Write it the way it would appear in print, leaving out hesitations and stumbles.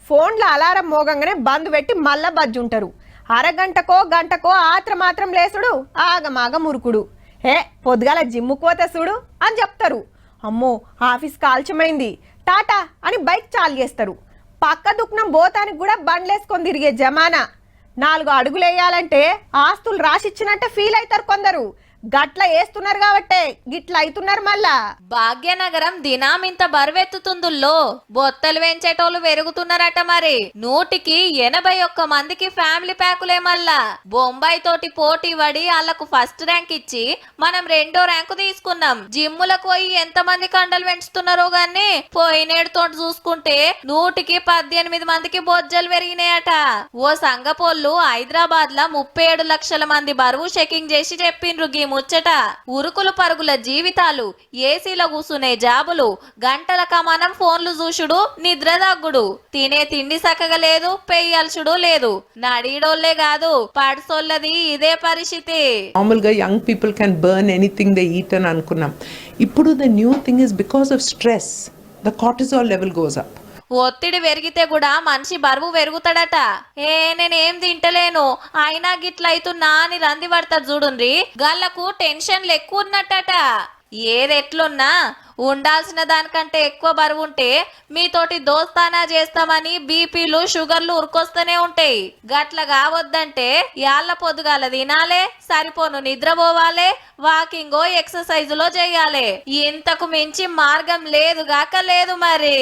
ఫోన్ల అలారం మోగంగానే బంద్ పెట్టి మళ్ళా బజ్జుంటారు. అరగంటకో గంటకో మాత్రం లేసుడు ఆగమాగ మురుకుడు. పొద్దుగాల జిమ్ముకు పోతే చూడు అని చెప్తారు. అమ్మో ఆఫీస్ కాల్చమైంది టాటా అని బైక్ చాలు చేస్తారు. పక్క దుఃఖం బోతానికి కూడా బండ్లేసుకొని తిరిగే జమానా. 4 అడుగులు వేయాలంటే ఆస్తులు రాసిచ్చినట్టే ఫీల్ అవుతారు కొందరు. గట్ల వేస్తున్నారు కాబట్టే గిట్ల అవుతున్నారు. మళ్ళా భాగ్యనగరం దినామింత బరువెత్తుతుందుల్లో బొత్తలు వెంచేటోళ్ళు పెరుగుతున్నారట. మరి 181 మందికి ఫ్యామిలీ ప్యాకులే. మళ్ళా బొంబాయి తోటి పోటీ పడి వాళ్ళకు ఫస్ట్ ర్యాంక్ ఇచ్చి మనం 2వ ర్యాంకు తీసుకున్నాం. జిమ్ములకు పోయి ఎంత మంది కండలు పెంచుతున్నారో గాని పోయినేడుతోటి చూసుకుంటే 118 మందికి బొజ్జలు పెరిగినాయట. ఓ సంగపోళ్ళు హైదరాబాద్ లా 37 లక్షల మంది బరువు చెకింగ్ చేసి చెప్పిండ్రు. ముచ్చట ఉరుకులు పరుగుల జీవితాలు, ఏసీలో కూసునే జాబులు, గంటల కమానం ఫోన్లు చూసుడు, నిద్ర దగ్గుడు, తినే తిండి సక్కగా లేదు, పెయ్యాల్సుడు లేదు. నడీడోళ్లే కాదు పడిసోళ్ళది ఇదే పరిస్థితి. నార్మల్గా young people can burn anything they eat అని అనుకున్నాం. ఇప్పుడు the new thing is because of stress the cortisol level goes up. ఒత్తిడి పెరిగితే కూడా మనిషి బరువు పెరుగుతాడట. నేనేం తింటలేను అయినా గిట్ల అవుతున్నా అని రంది పడతారు చూడుండ్రి. గల్లకు టెన్షన్లు ఎక్కువ ఉన్నట్టట. ఏదెట్లున్నా ఉండాల్సిన దానికంటే ఎక్కువ బరువు ఉంటే మీతోటి దోస్తానా చేస్తామని బీపీలు షుగర్లు ఉరుకొస్తూనే ఉంటాయి. గట్ల కావద్దంటే యాళ్ళ పొద్దుగాల తినాలే, సరిపోను నిద్రపోవాలే, వాకింగో ఎక్సర్సైజులో చెయ్యాలి. ఇంతకు మించి మార్గం లేదు గాక లేదు మరి.